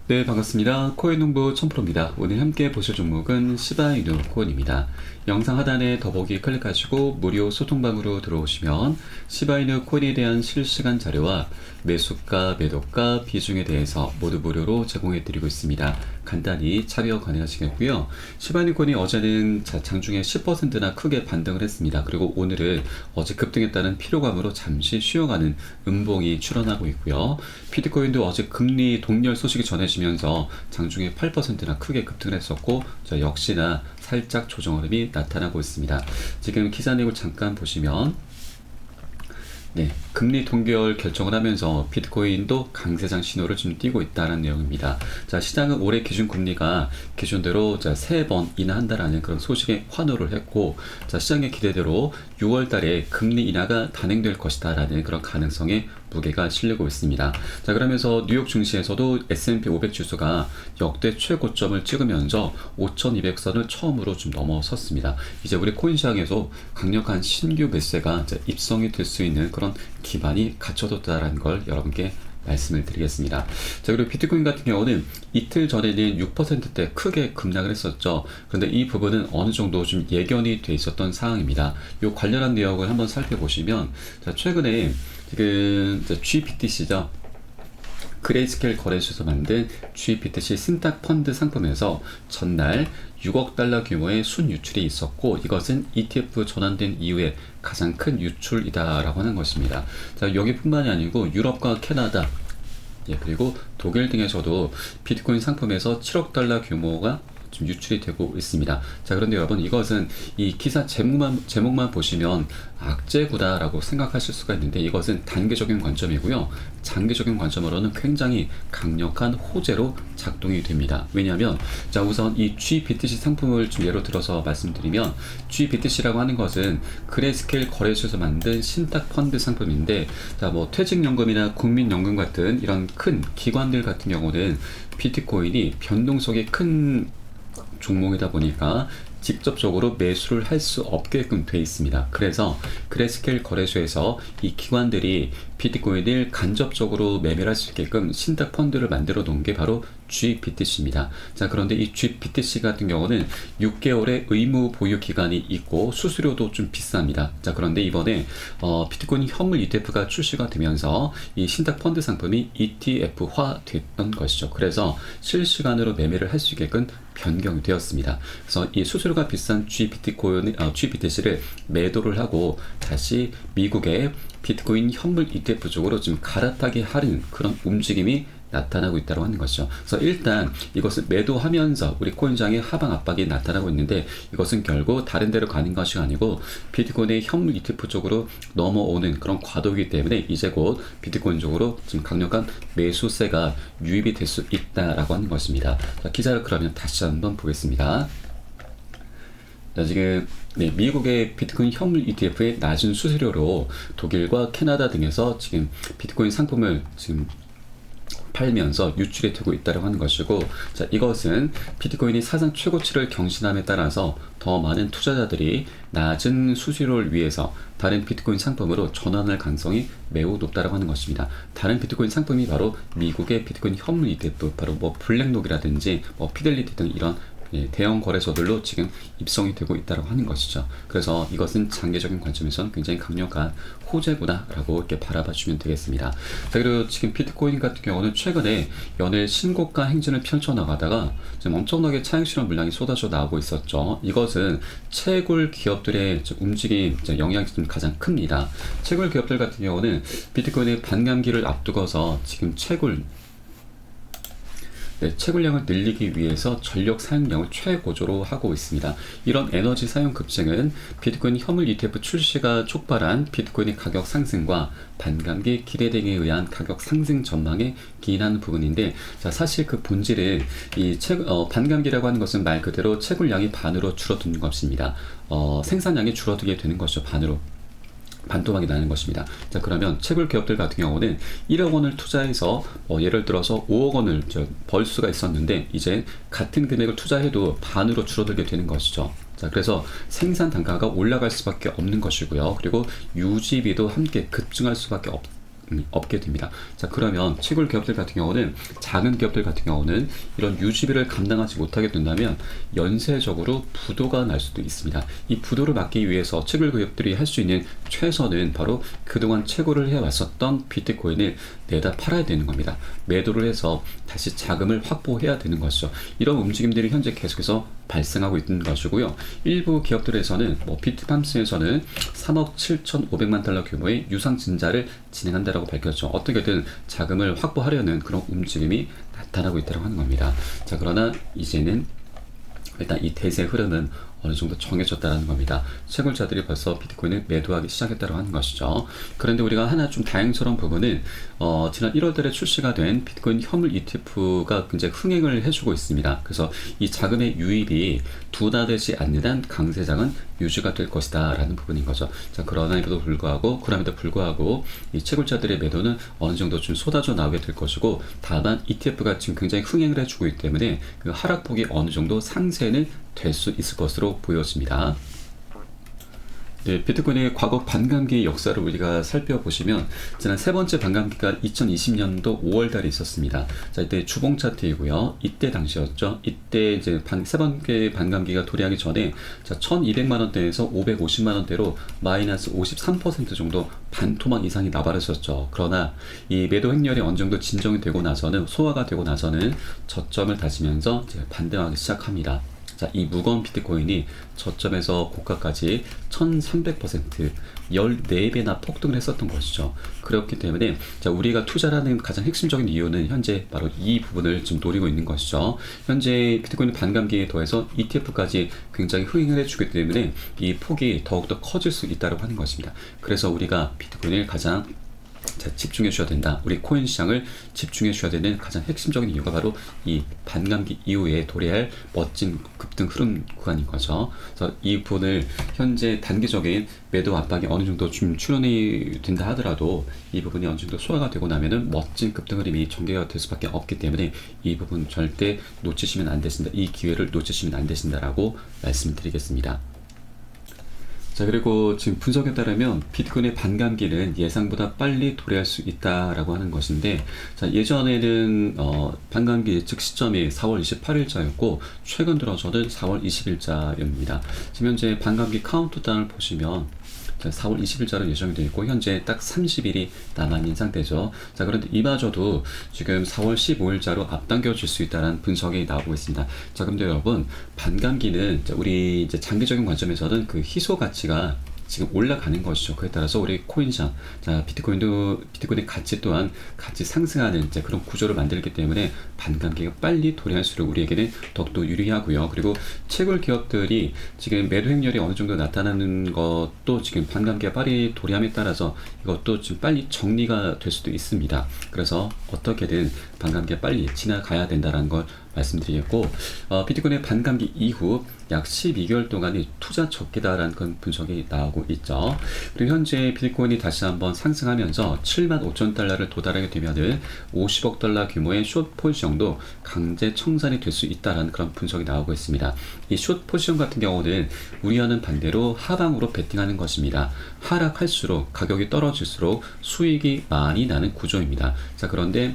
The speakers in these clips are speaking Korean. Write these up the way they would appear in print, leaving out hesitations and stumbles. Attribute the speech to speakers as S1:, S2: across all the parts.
S1: 네, 반갑습니다. 코인 농부 천프로입니다. 오늘 함께 보실 종목은 시바이누 코인입니다. 영상 하단에 더보기 클릭하시고 무료 소통방으로 들어오시면 시바이누 코인에 대한 실시간 자료와 매수가, 매도가, 비중에 대해서 모두 무료로 제공해드리고 있습니다. 간단히 참여 가능하시겠고요. 시바이누 코인이 어제는 장중에 10%나 크게 반등을 했습니다. 그리고 오늘은 어제 급등했다는 피로감으로 잠시 쉬어가는 음봉이 출현하고 있고요. 비트코인도 어제 금리 동결 소식이 전해지면서 장중에 8%나 크게 급등을 했었고, 역시나 살짝 조정 흐름이 나타나고 있습니다. 지금 기사 내용을 잠깐 보시면 금리 동결 결정을 하면서 비트코인도 강세장 신호를 좀 띄고 있다는 내용입니다. 자, 시장은 올해 기준금리가 기존대로 3번 인하한다라는 그런 소식에 환호를 했고, 자, 시장의 기대대로 6월 달에 금리 인하가 단행될 것이다라는 그런 가능성에 무게가 실리고 있습니다. 자, 그러면서 뉴욕 증시에서도 S&P 500 지수가 역대 최고점을 찍으면서 5,200선을 처음으로 좀 넘어섰습니다. 이제 우리 코인 시장에서 강력한 신규 매수세가 입성이 될 수 있는 그런 기반이 갖춰졌다라는 걸 여러분께 말씀을 드리겠습니다. 자, 그리고 비트코인 같은 경우는 이틀 전에는 6%대 크게 급락을 했었죠. 그런데 이 부분은 어느 정도 좀 예견이 돼 있었던 상황입니다. 이 관련한 내용을 한번 살펴보시면, 자, 최근에 지금 GBTC죠. 그레이스케일 거래소에서 만든 GBTC 신탁 펀드 상품에서 전날 6억 달러 규모의 순유출이 있었고, 이것은 ETF 전환된 이후에 가장 큰 유출이다라고 하는 것입니다. 자, 여기뿐만이 아니고 유럽과 캐나다, 그리고 독일 등에서도 비트코인 상품에서 7억 달러 규모가 좀 유출이 되고 있습니다. 자, 그런데 여러분, 이것은 이 기사 제목만 보시면 악재구다라고 생각하실 수가 있는데, 이것은 단기적인 관점이고요. 장기적인 관점으로는 굉장히 강력한 호재로 작동이 됩니다. 왜냐하면, 자, 우선 이 GBTC 상품을 좀 예로 들어서 말씀드리면, GBTC라고 하는 것은 그레이스케일 거래소에서 만든 신탁 펀드 상품인데, 자, 뭐 퇴직연금이나 국민연금 같은 이런 큰 기관들 같은 경우는 비트코인이 변동성이 큰 종목이다 보니까 직접적으로 매수를 할 수 없게끔 돼 있습니다. 그래서 그레이스케일 거래소에서 이 기관들이 비트코인을 간접적으로 매매할 수 있게끔 신탁 펀드를 만들어 놓은 게 바로 GBTC입니다. 자, 그런데 이 GBTC 같은 경우는 6개월의 의무 보유 기간이 있고 수수료도 좀 비쌉니다. 자, 그런데 이번에 비트코인 현물 ETF가 출시가 되면서 이 신탁 펀드 상품이 ETF화 됐던 것이죠. 그래서 실시간으로 매매를 할 수 있게끔 변경이 되었습니다. 그래서 이 수수료가 비싼 GBTC를 매도를 하고 다시 미국의 비트코인 현물 ETF 쪽으로 좀 갈아타게 하는 그런 움직임이 나타나고 있다고 하는 것이죠. 그래서 일단 이것을 매도하면서 우리 코인장의 하방 압박이 나타나고 있는데, 이것은 결국 다른 데로 가는 것이 아니고 비트코인의 현물 ETF 쪽으로 넘어오는 그런 과도이기 때문에 이제 곧 비트코인 쪽으로 지금 강력한 매수세가 유입이 될 수 있다라고 하는 것입니다. 자, 기사를 그러면 다시 한번 보겠습니다. 자, 지금 미국의 비트코인 현물 ETF의 낮은 수수료로 독일과 캐나다 등에서 지금 비트코인 상품을 지금 팔면서 유출이 되고 있다고 하는 것이고, 자, 이것은 비트코인이 사상 최고치를 경신함에 따라서 더 많은 투자자들이 낮은 수수료를 위해서 다른 비트코인 상품으로 전환할 가능성이 매우 높다고 하는 것입니다. 다른 비트코인 상품이 바로 미국의 비트코인 현물 ETF, 바로 뭐 블랙록이라든지 뭐 피델리티 등 이런 대형 거래소들로 지금 입성이 되고 있다고 하는 것이죠. 그래서 이것은 장기적인 관점에서는 굉장히 강력한 호재구나라고 이렇게 바라봐 주면 되겠습니다. 자, 그리고 지금 비트코인 같은 경우는 최근에 연일 신고가 행진을 펼쳐나가다가 지금 엄청나게 차익 실현 물량이 쏟아져 나오고 있었죠. 이것은 채굴 기업들의 움직임 영향이 좀 가장 큽니다. 채굴 기업들 같은 경우는 비트코인의 반감기를 앞두고서 지금 채굴량을 늘리기 위해서 전력 사용량을 최고조로 하고 있습니다. 이런 에너지 사용 급증은 비트코인 현물 ETF 출시가 촉발한 비트코인의 가격 상승과 반감기 기대 등에 의한 가격 상승 전망에 기인하는 부분인데, 자, 사실 그 본질은 이 반감기라고 하는 것은 말 그대로 채굴량이 반으로 줄어드는 것입니다. 생산량이 줄어들게 되는 것이죠. 반토막이 나는 것입니다. 자, 그러면 채굴 기업들 같은 경우는 1억 원을 투자해서 예를 들어서 5억 원을 벌 수가 있었는데, 이제 같은 금액을 투자해도 반으로 줄어들게 되는 것이죠. 자, 그래서 생산 단가가 올라갈 수밖에 없는 것이고요. 그리고 유지비도 함께 급증할 수밖에 없게 됩니다. 자, 그러면 채굴 기업들 같은 경우는, 작은 기업들 같은 경우는 이런 유지비를 감당하지 못하게 된다면 연쇄적으로 부도가 날 수도 있습니다. 이 부도를 막기 위해서 채굴 기업들이 할 수 있는 최선은 바로 그동안 채굴을 해왔었던 비트코인을 내다 팔아야 되는 겁니다. 매도를 해서 다시 자금을 확보해야 되는 것이죠. 이런 움직임들이 현재 계속해서 발생하고 있는 것이고요. 일부 기업들에서는 비트팜스에서는 3억 7,500만 달러 규모의 유상증자를 진행한다라고 밝혔죠. 어떻게든 자금을 확보하려는 그런 움직임이 나타나고 있다고 하는 겁니다. 자, 그러나 이제는 일단 이 대세 흐름은 어느 정도 정해졌다는 겁니다. 채굴자들이 벌써 비트코인을 매도하기 시작했다고 하는 것이죠. 그런데 우리가 하나 좀 다행스러운 부분은 지난 1월 달에 출시가 된 비트코인 현물 ETF가 굉장히 흥행을 해주고 있습니다. 그래서 이 자금의 유입이 둔화되지 않는 한 강세장은 유지가 될 것이다 라는 부분인 거죠. 자, 그럼에도 불구하고 이 채굴자들의 매도는 어느 정도 좀 쏟아져 나오게 될 것이고, 다만 ETF가 지금 굉장히 흥행을 해주고 있기 때문에 그 하락폭이 어느 정도 상쇄는 될 수 있을 것으로 보여집니다. 네, 비트코인의 과거 반감기의 역사를 우리가 살펴보시면, 지난 세 번째 반감기가 2020년도 5월달에 있었습니다. 자, 이때 주봉 차트이고요. 이때 당시였죠. 이때 이제 세 번째 반감기가 도래하기 전에, 자, 1200만 원대에서 550만 원대로 마이너스 53% 정도 반토막 이상이 나발했었죠. 그러나 이 매도 행렬이 어느 정도 진정이 되고 나서는, 소화가 되고 나서는 저점을 다지면서 이제 반등하기 시작합니다. 자, 이 무거운 비트코인이 저점에서 고가까지 1300%, 14배나 폭등을 했었던 것이죠. 그렇기 때문에, 자, 우리가 투자를 하는 가장 핵심적인 이유는 현재 바로 이 부분을 지금 노리고 있는 것이죠. 현재 비트코인 반감기에 더해서 ETF까지 굉장히 흥행을 해주기 때문에 이 폭이 더욱더 커질 수 있다고 하는 것입니다. 그래서 우리가 비트코인을 가장 집중해 주셔야 된다. 우리 코인 시장을 집중해 주셔야 되는 가장 핵심적인 이유가 바로 이 반감기 이후에 도래할 멋진 급등 흐름 구간인 거죠. 그래서 이 부분을 현재 단기적인 매도 압박이 어느 정도 좀 출현이 된다 하더라도 이 부분이 어느 정도 소화가 되고 나면은 멋진 급등 흐름이 전개가 될 수밖에 없기 때문에 이 부분 절대 놓치시면 안 되신다. 이 기회를 놓치시면 안 되신다라고 말씀드리겠습니다. 자, 그리고 지금 분석에 따르면 비트코인의 반감기는 예상보다 빨리 도래할 수 있다라고 하는 것인데, 자, 예전에는 반감기 예측 시점이 4월 28일자였고 최근 들어서는 4월 20일자입니다. 지금 현재 반감기 카운트다운을 보시면 4월 20일자로 예정이 되어 있고 현재 딱 30일이 남아있는 상태죠. 자, 그런데 이마저도 지금 4월 15일자로 앞당겨질 수 있다는 분석이 나오고 있습니다. 자, 그런데 여러분, 반감기는 우리 이제 장기적인 관점에서는 그 희소 가치가 지금 올라가는 것이죠. 그에 따라서 우리 코인시장, 자, 비트코인의 가치 또한 같이 상승하는 이제 그런 구조를 만들기 때문에 반감기가 빨리 도래할수록 우리에게는 더욱더 유리하고요. 그리고 채굴 기업들이 지금 매도 행렬이 어느 정도 나타나는 것도 지금 반감기가 빨리 도래함에 따라서 이것도 지금 빨리 정리가 될 수도 있습니다. 그래서 어떻게든 반감기가 빨리 지나가야 된다는 걸 말씀드리겠고, 비트코인의 반감기 이후 약 12개월 동안이 투자 적기다라는 그런 분석이 나오고 있죠. 그리고 현재 비트코인이 다시 한번 상승하면서 75,000달러를 도달하게 되면은 50억 달러 규모의 숏 포지션도 강제 청산이 될 수 있다라는 그런 분석이 나오고 있습니다. 이 숏 포지션 같은 경우는 우리와는 반대로 하방으로 베팅하는 것입니다. 하락할수록, 가격이 떨어질수록 수익이 많이 나는 구조입니다. 자, 그런데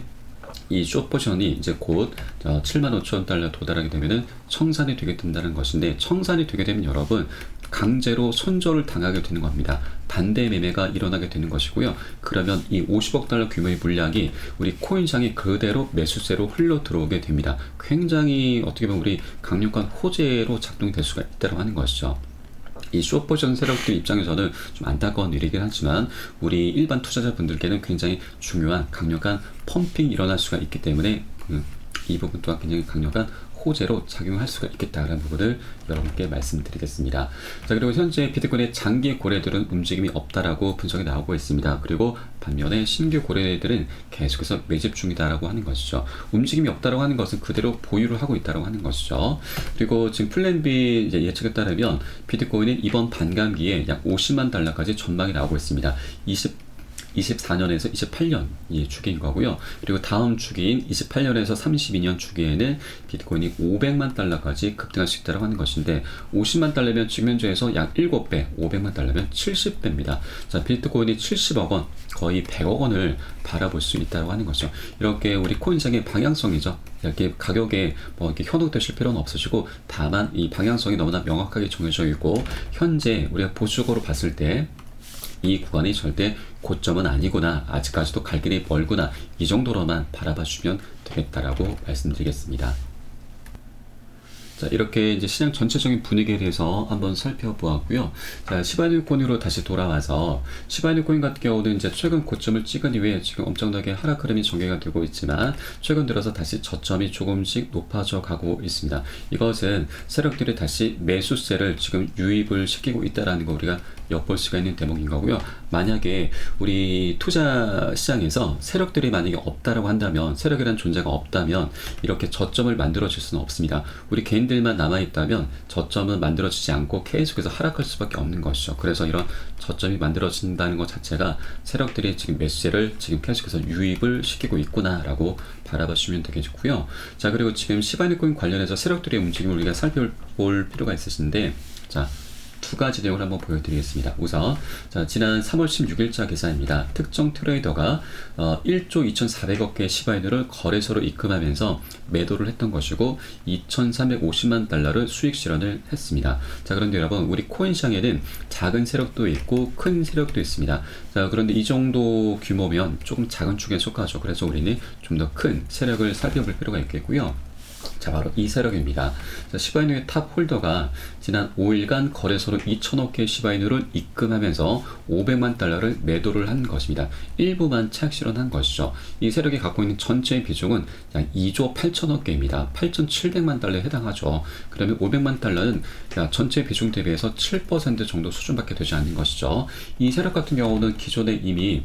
S1: 이 숏 포지션이 이제 곧 75,000달러 도달하게 되면은 청산이 되게 된다는 것인데, 청산이 되게 되면 여러분 강제로 손절을 당하게 되는 겁니다. 반대 매매가 일어나게 되는 것이고요. 그러면 이 50억 달러 규모의 물량이 우리 코인시장이 그대로 매수세로 흘러 들어오게 됩니다. 굉장히 어떻게 보면 우리 강력한 호재로 작동될 수가 있다고 하는 것이죠. 이 숏포지션 세력들 입장에서는 좀 안타까운 일이긴 하지만 우리 일반 투자자분들께는 굉장히 중요한 강력한 펌핑이 일어날 수가 있기 때문에 이 부분 또한 굉장히 강력한 호재로 작용할 수가 있겠다라는 부분을 여러분께 말씀드리겠습니다. 자, 그리고 현재 비트코인의 장기 고래들은 움직임이 없다라고 분석이 나오고 있습니다. 그리고 반면에 신규 고래들은 계속해서 매집 중이다라고 하는 것이죠. 움직임이 없다라고 하는 것은 그대로 보유를 하고 있다라고 하는 것이죠. 그리고 지금 플랜 B 예측에 따르면 비트코인은 이번 반감기에 약 50만 달러까지 전망이 나오고 있습니다. 24년에서 28년이 주기인 거고요. 그리고 다음 주기인 28년에서 32년 주기에는 비트코인이 500만 달러까지 급등할 수 있다고 하는 것인데 50만 달러면 지금 현재에서 약 7배, 500만 달러면 70배입니다. 자, 비트코인이 70억 원, 거의 100억 원을 바라볼 수 있다고 하는 거죠. 이렇게 우리 코인시장의 방향성이죠. 이렇게 가격에 뭐 이렇게 현혹되실 필요는 없으시고 다만 이 방향성이 너무나 명확하게 정해져 있고 현재 우리가 보수적으로 봤을 때 이 구간이 절대 고점은 아니구나, 아직까지도 갈 길이 멀구나, 이 정도로만 바라봐 주면 되겠다라고 말씀드리겠습니다. 자, 이렇게 이제 시장 전체적인 분위기에 대해서 한번 살펴보았고요. 자, 시바이누 코인으로 다시 돌아와서 시바이누 코인 같은 경우는 이제 최근 고점을 찍은 이후에 지금 엄청나게 하락 흐름이 전개가 되고 있지만 최근 들어서 다시 저점이 조금씩 높아져 가고 있습니다. 이것은 세력들이 다시 매수세를 지금 유입을 시키고 있다라는 거 우리가 엿볼 수가 있는 대목인 거고요. 만약에 우리 투자 시장에서 세력들이 만약에 없다라고 한다면, 세력이라는 존재가 없다면 이렇게 저점을 만들어줄 수는 없습니다. 우리 개인들만 남아있다면 저점은 만들어지지 않고 계속해서 하락할 수밖에 없는 것이죠. 그래서 이런 저점이 만들어진다는 것 자체가 세력들이 지금 매수세를 지금 계속해서 유입을 시키고 있구나라고 바라보시면 되겠고요. 자, 그리고 지금 시바이누코인 관련해서 세력들의 움직임을 우리가 살펴볼 필요가 있으신데, 자, 두 가지 내용을 한번 보여드리겠습니다. 우선 자, 지난 3월 16일자 계산입니다. 특정 트레이더가 1조 2,400억 개의 시바이누를 거래소로 입금하면서 매도를 했던 것이고 2,350만 달러를 수익 실현을 했습니다. 자, 그런데 여러분, 우리 코인 시장에는 작은 세력도 있고 큰 세력도 있습니다. 자, 그런데 이 정도 규모면 조금 작은 축에 속하죠. 그래서 우리는 좀 더 큰 세력을 살펴볼 필요가 있겠고요. 자, 바로 이 세력입니다. 자, 시바이누의 탑 홀더가 지난 5일간 거래소로 2천억 개의 시바이누를 입금하면서 500만 달러를 매도를 한 것입니다. 일부만 차익 실현한 것이죠. 이 세력이 갖고 있는 전체의 비중은 약 2조 8천억 개입니다. 8,700만 달러에 해당하죠. 그러면 500만 달러는 전체 비중 대비해서 7% 정도 수준밖에 되지 않는 것이죠. 이 세력 같은 경우는 기존에 이미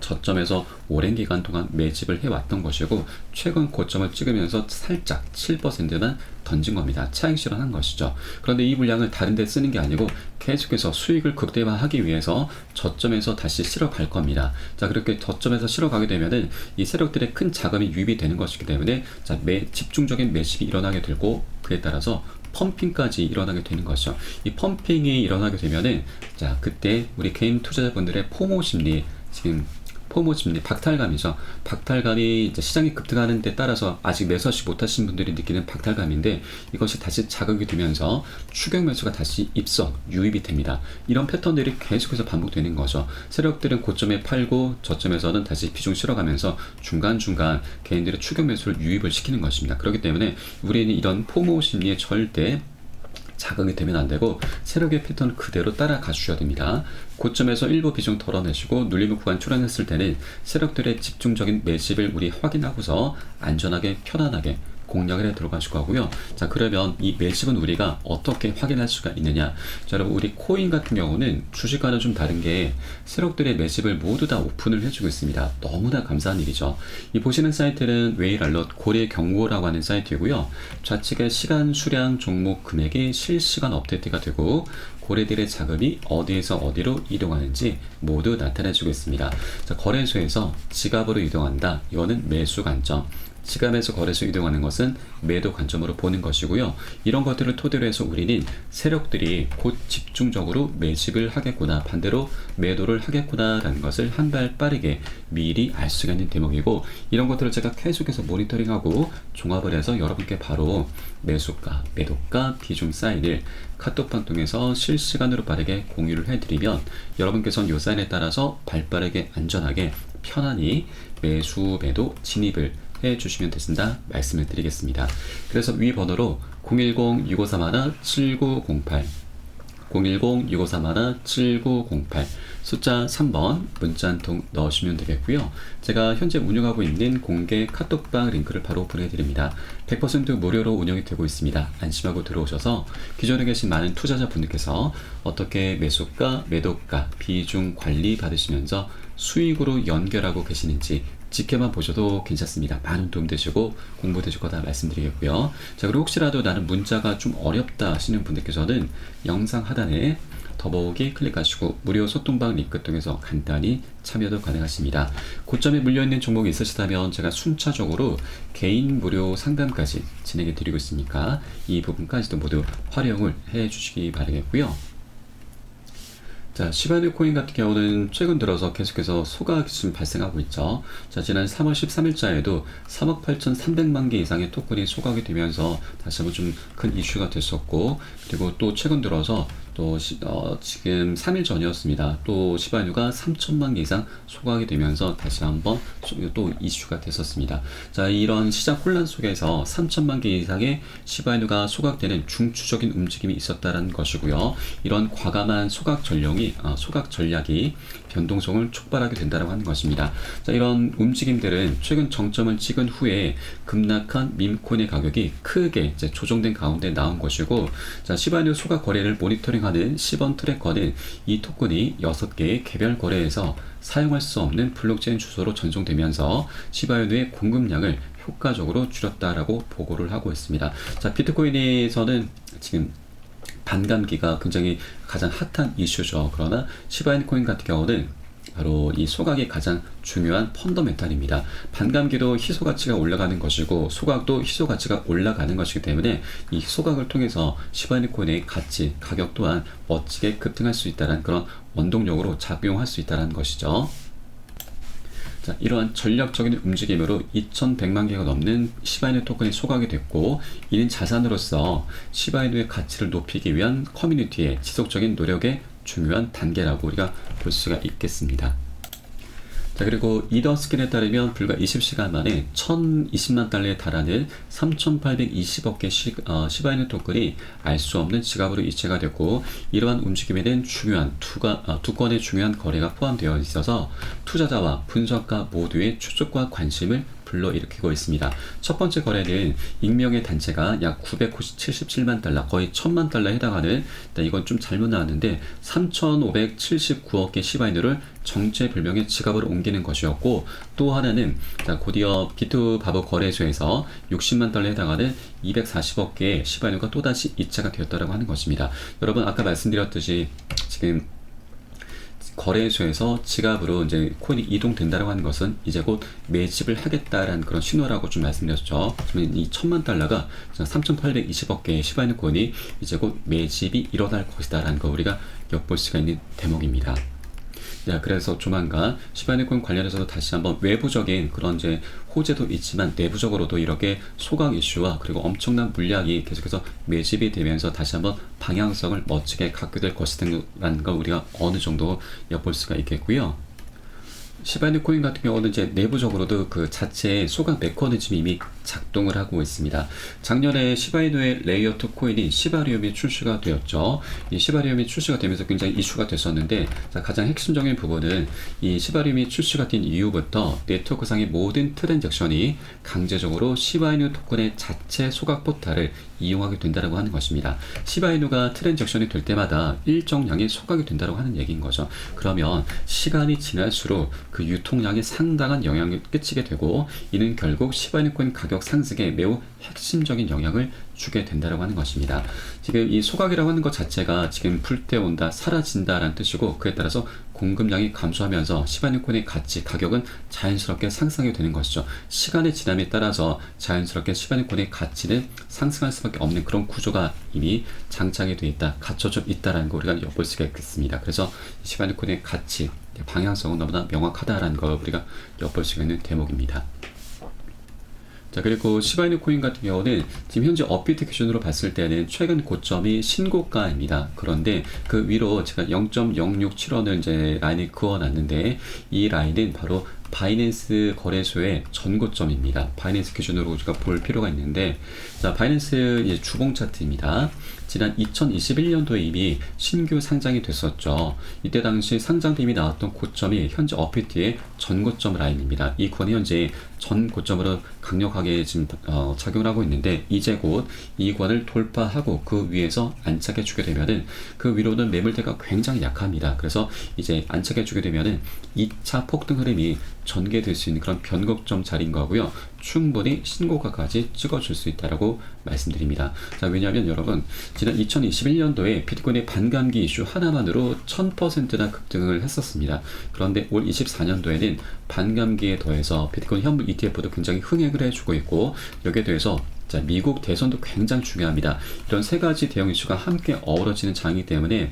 S1: 저점에서 오랜 기간 동안 매집을 해왔던 것이고 최근 고점을 찍으면서 살짝 7%만 던진 겁니다. 차익 실현한 것이죠. 그런데 이 물량을 다른 데 쓰는 게 아니고 계속해서 수익을 극대화하기 위해서 저점에서 다시 실어 갈 겁니다. 자, 그렇게 저점에서 실어 가게 되면은 이 세력들의 큰 자금이 유입이 되는 것이기 때문에 자, 집중적인 매집이 일어나게 되고 그에 따라서 펌핑까지 일어나게 되는 것이죠. 이 펌핑이 일어나게 되면은 자, 그때 우리 개인 투자자분들의 포모 심리, 지금 포모 심리, 박탈감이죠. 박탈감이 이제 시장이 급등하는 데 따라서 아직 매수하지 못하신 분들이 느끼는 박탈감인데 이것이 다시 자극이 되면서 추격 매수가 다시 유입이 됩니다. 이런 패턴들이 계속해서 반복되는 거죠. 세력들은 고점에 팔고 저점에서는 다시 비중 실어가면서 중간중간 개인들의 추격 매수를 유입을 시키는 것입니다. 그렇기 때문에 우리는 이런 포모 심리에 절대 자극이 되면 안 되고 세력의 패턴 그대로 따라가 주셔야 됩니다. 고점에서 일부 비중 덜어내시고 눌림목 구간 출현했을 때는 세력들의 집중적인 매집을 우리 확인하고서 안전하게 편안하게 공략을 해 들어가실 거고요. 자, 그러면 이 매집은 우리가 어떻게 확인할 수가 있느냐. 자, 여러분, 우리 코인 같은 경우는 주식과는 좀 다른 게 세력들의 매집을 모두 다 오픈을 해주고 있습니다. 너무나 감사한 일이죠. 이 보시는 사이트는 웨일알럿 고래 경고라고 하는 사이트이고요. 좌측에 시간, 수량, 종목, 금액이 실시간 업데이트가 되고 고래들의 자금이 어디에서 어디로 이동하는지 모두 나타내주고 있습니다. 자, 거래소에서 지갑으로 이동한다. 이거는 매수 관점. 지갑에서 거래소 이동하는 것은 매도 관점으로 보는 것이고요. 이런 것들을 토대로 해서 우리는 세력들이 곧 집중적으로 매집을 하겠구나, 반대로 매도를 하겠구나 라는 것을 한 발 빠르게 미리 알 수가 있는 대목이고, 이런 것들을 제가 계속해서 모니터링하고 종합을 해서 여러분께 바로 매수가, 매도가, 비중 사인을 카톡방 통해서 실시간으로 빠르게 공유를 해드리면 여러분께서는 이 사인에 따라서 발빠르게 안전하게 편안히 매수, 매도, 진입을 해주시면 되신다 말씀을 드리겠습니다. 그래서 위 번호로 010-6531-7908 010-6531-7908 숫자 3번 문자 한 통 넣으시면 되겠고요. 제가 현재 운영하고 있는 공개 카톡방 링크를 바로 보내드립니다. 100% 무료로 운영이 되고 있습니다. 안심하고 들어오셔서 기존에 계신 많은 투자자분들께서 어떻게 매수가, 매도가, 비중 관리 받으시면서 수익으로 연결하고 계시는지 지켜만 보셔도 괜찮습니다. 많은 도움 되시고 공부 되실 거다 말씀드리겠고요. 자, 그리고 혹시라도 나는 문자가 좀 어렵다 하시는 분들께서는 영상 하단에 더보기 클릭하시고 무료 소통방 링크 통해서 간단히 참여도 가능하십니다. 고점에 물려있는 종목이 있으시다면 제가 순차적으로 개인 무료 상담까지 진행해 드리고 있으니까 이 부분까지도 모두 활용을 해 주시기 바라겠고요. 자, 시바이누 코인 같은 경우는 최근 들어서 계속해서 소각이 좀 발생하고 있죠. 자, 지난 3월 13일자에도 3억 8,300만 개 이상의 토큰이 소각이 되면서 다시 한번 좀 큰 이슈가 됐었고, 그리고 또 최근 들어서 또 지금 3일 전이었습니다. 또 시바이누가 3천만 개 이상 소각이 되면서 다시 한번 또 이슈가 됐었습니다. 자, 이런 시장 혼란 속에서 3천만 개 이상의 시바이누가 소각되는 중추적인 움직임이 있었다는 것이고요. 이런 과감한 소각 전략이 변동성을 촉발하게 된다고 하는 것입니다. 자, 이런 움직임들은 최근 정점을 찍은 후에 급락한 밈코인의 가격이 크게 이제 조정된 가운데 나온 것이고, 자, 시바이누 소각 거래를 모니터링하는 시번 트래커는 이 토큰이 6개의 개별 거래에서 사용할 수 없는 블록체인 주소로 전송되면서 시바이누의 공급량을 효과적으로 줄였다라고 보고를 하고 있습니다. 자, 비트코인에서는 지금 반감기가 굉장히 가장 핫한 이슈죠. 그러나 시바이누 코인 같은 경우는 바로 이 소각이 가장 중요한 펀더멘탈입니다. 반감기도 희소 가치가 올라가는 것이고 소각도 희소 가치가 올라가는 것이기 때문에 이 소각을 통해서 시바이누 코인의 가치, 가격 또한 멋지게 급등할 수 있다는 그런 원동력으로 작용할 수 있다는 것이죠. 자, 이러한 전략적인 움직임으로 2,100만 개가 넘는 시바이누 토큰이 소각이 됐고, 이는 자산으로서 시바이누의 가치를 높이기 위한 커뮤니티의 지속적인 노력의 중요한 단계라고 우리가 볼 수가 있겠습니다. 자, 그리고 이더스캔에 따르면 불과 20시간 만에 1,020만 달러에 달하는 3,820억 개 시바이누 토큰이 알 수 없는 지갑으로 이체가 됐고, 이러한 움직임에는 중요한 두 건의 중요한 거래가 포함되어 있어서 투자자와 분석가 모두의 추측과 관심을 불러일으키고 있습니다. 첫 번째 거래는 익명의 단체가 약 977만 달러, 거의 1,000만 달러에 해당하는, 이건 좀 잘못 나왔는데 3,579억 개 시바이누를 정체불명의 지갑으로 옮기는 것이었고, 또 하나는 곧이어 비트바보 거래소에서 60만 달러에 해당하는 240억 개의 시바이누가 또다시 이체가 되었다고 하는 것입니다. 여러분, 아까 말씀드렸듯이 지금 거래소에서 지갑으로 이제 코인이 이동된다고 하는 것은 이제 곧 매집을 하겠다라는 그런 신호라고 좀 말씀드렸죠. 이 1,000만 달러가 3,820억 개의 시바이누 코인이 이제 곧 매집이 일어날 것이다라는 거 우리가 엿볼 수가 있는 대목입니다. 자, 그래서 조만간 시바이누 코인 관련해서도 다시 한번 외부적인 그런 이제 호재도 있지만 내부적으로도 이렇게 소각 이슈와 그리고 엄청난 물량이 계속해서 매집이 되면서 다시 한번 방향성을 멋지게 갖게 될 것이라는 걸 우리가 어느 정도 엿볼 수가 있겠고요. 시바이누 코인 같은 경우는 이제 내부적으로도 그 자체의 소각 메커니즘이 이미 작동을 하고 있습니다. 작년에 시바이누의 레이어 2 코인인 시바리움이 출시가 되었죠. 이 시바리움이 출시가 되면서 굉장히 이슈가 됐었는데, 자, 가장 핵심적인 부분은 이 시바리움이 출시가 된 이후부터 네트워크상의 모든 트랜잭션이 강제적으로 시바이누 토큰의 자체 소각 포탈을 이용하게 된다고 하는 것입니다. 시바이누가 트랜잭션이 될 때마다 일정량의 소각이 된다고 하는 얘기인 거죠. 그러면 시간이 지날수록 그 유통량에 상당한 영향을 끼치게 되고, 이는 결국 시바이누 코인 가격 상승에 매우 핵심적인 영향을 주게 된다고 하는 것입니다. 지금 이 소각이라고 하는 것 자체가 지금 불태운다, 사라진다라는 뜻이고, 그에 따라서 공급량이 감소하면서 시바이누 코인의 가치, 가격은 자연스럽게 상승하게 되는 것이죠. 시간의 지남에 따라서 자연스럽게 시바이누 코인의 가치는 상승할 수밖에 없는 그런 구조가 이미 장착이 되어 있다, 갖춰져 있다라는 거 우리가 엿볼 수가 있겠습니다. 그래서 시바이누 코인의 가치, 방향성은 너무나 명확하다라는 걸 우리가 엿볼 수가 있는 대목입니다. 자, 그리고 시바이누 코인 같은 경우는 지금 현재 업비트 기준으로 봤을 때는 최근 고점이 신고가입니다. 그런데 그 위로 제가 0.067원을 이제 라인을 그어놨는데, 이 라인은 바로 바이낸스 거래소의 전고점입니다. 바이낸스 기준으로 우리가 볼 필요가 있는데, 자, 바이낸스 이제 주봉 차트입니다. 지난 2021년도에 이미 신규 상장이 됐었죠. 이때 당시 상장 대비 나왔던 고점이 현재 업비트의 전고점 라인입니다. 이 구간이 현재 전고점으로 강력하게 지금 작용을 하고 있는데, 이제 곧 이 구간을 돌파하고 그 위에서 안착해 주게 되면은 그 위로는 매물대가 굉장히 약합니다. 그래서 이제 안착해 주게 되면은 2차 폭등 흐름이 전개될 수 있는 그런 변곡점 자리인 거고요. 충분히 신고가까지 찍어줄 수 있다라고 말씀드립니다. 자, 왜냐하면 여러분 지난 2021년도에 비트코인의 반감기 이슈 하나만으로 1000%나 급등을 했었습니다. 그런데 올 24년도에는 반감기에 더해서 비트코인 현물 ETF도 굉장히 흥행을 해주고 있고, 여기에 더해서 자, 미국 대선도 굉장히 중요합니다. 이런 세 가지 대형 이슈가 함께 어우러지는 장이기 때문에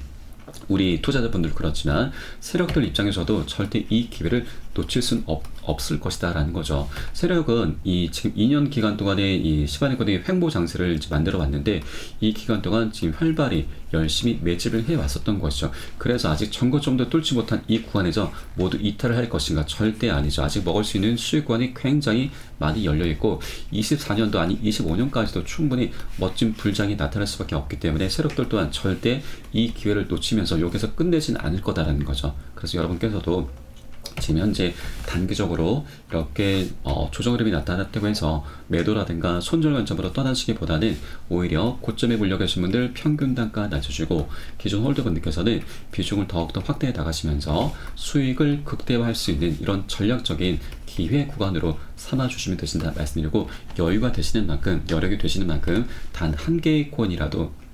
S1: 우리 투자자분들 그렇지만 세력들 입장에서도 절대 이 기회를 놓칠 수는 없을 것이다 라는 거죠. 세력은 이 지금 2년 기간 동안의 이 시간의 거대 횡보 장세를 만들어 왔는데, 이 기간 동안 지금 활발히 열심히 매집을 해 왔었던 것이죠. 그래서 아직 전고점도 뚫지 못한 이 구간에서 모두 이탈을 할 것인가? 절대 아니죠. 아직 먹을 수 있는 수익권이 굉장히 많이 열려 있고 24년도 아니 25년까지도 충분히 멋진 불장이 나타날 수밖에 없기 때문에 세력들 또한 절대 이 기회를 놓치면서 여기서 끝내진 않을 거다라는 거죠. 그래서 여러분께서도 지금 현재 단기적으로 이렇게 조정 흐름이 나타났다고 해서 매도라든가 손절 관점으로 떠나시기보다는 오히려 고점에 물려 계신 분들 평균 단가 낮춰주고, 기존 홀더분들께서는 비중을 더욱더 확대해 나가시면서 수익을 극대화할 수 있는 이런 전략적인 기회 구간으로 삼아주시면 되신다 말씀드리고, 여유가 되시는 만큼, 여력이 되시는 만큼 단 한 개의 코인이라도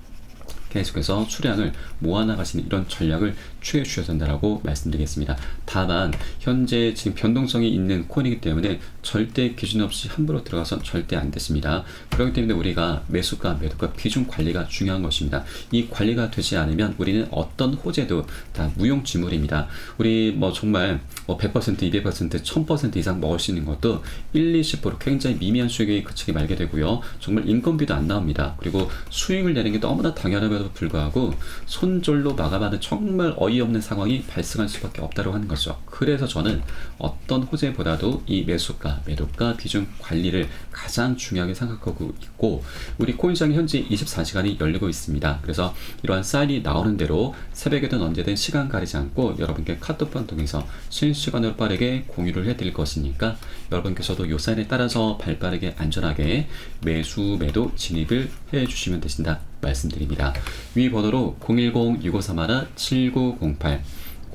S1: 계속해서 수량을 모아나가시는 이런 전략을 취해 주셔야 된다고 말씀드리겠습니다. 다만 현재 지금 변동성이 있는 코인이기 때문에 절대 기준 없이 함부로 들어가선 절대 안 됐습니다. 그렇기 때문에 우리가 매수가, 매도가 비중 관리가 중요한 것입니다. 이 관리가 되지 않으면 우리는 어떤 호재도 다 무용지물입니다. 우리 뭐 정말 100%, 200%, 1000% 이상 먹을 수 있는 것도 1, 20% 굉장히 미미한 수익에 그치게 말게 되고요. 정말 인건비도 안 나옵니다. 그리고 수익을 내는 게 너무나 당연함에도 불구하고 손절로 마감하는 정말 어이없는 상황이 발생할 수밖에 없다고 하는 거죠. 그래서 저는 어떤 호재보다도 이 매수가, 매도가 비중 관리를 가장 중요하게 생각하고 있고, 우리 코인시장이 현재 24시간이 열리고 있습니다. 그래서 이러한 사인이 나오는 대로 새벽에든 언제든 시간 가리지 않고 여러분께 카톡방 통해서 실시간으로 빠르게 공유를 해드릴 것이니까 여러분께서도 이 사인에 따라서 발빠르게 안전하게 매수, 매도 진입을 해주시면 되신다 말씀드립니다. 위 번호로 010-6531-7908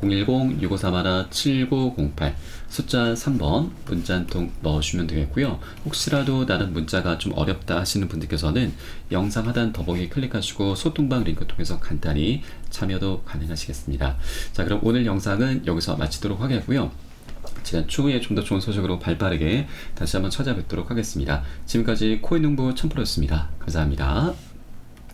S1: 010-6531-7908 숫자 3번 문자 한 통 넣어주시면 되겠고요. 혹시라도 나는 문자가 좀 어렵다 하시는 분들께서는 영상 하단 더보기 클릭하시고 소통방 링크 통해서 간단히 참여도 가능하시겠습니다. 자, 그럼 오늘 영상은 여기서 마치도록 하겠고요. 제가 추후에 좀 더 좋은 소식으로 발빠르게 다시 한번 찾아뵙도록 하겠습니다. 지금까지 코인농부 1000%였습니다. 감사합니다.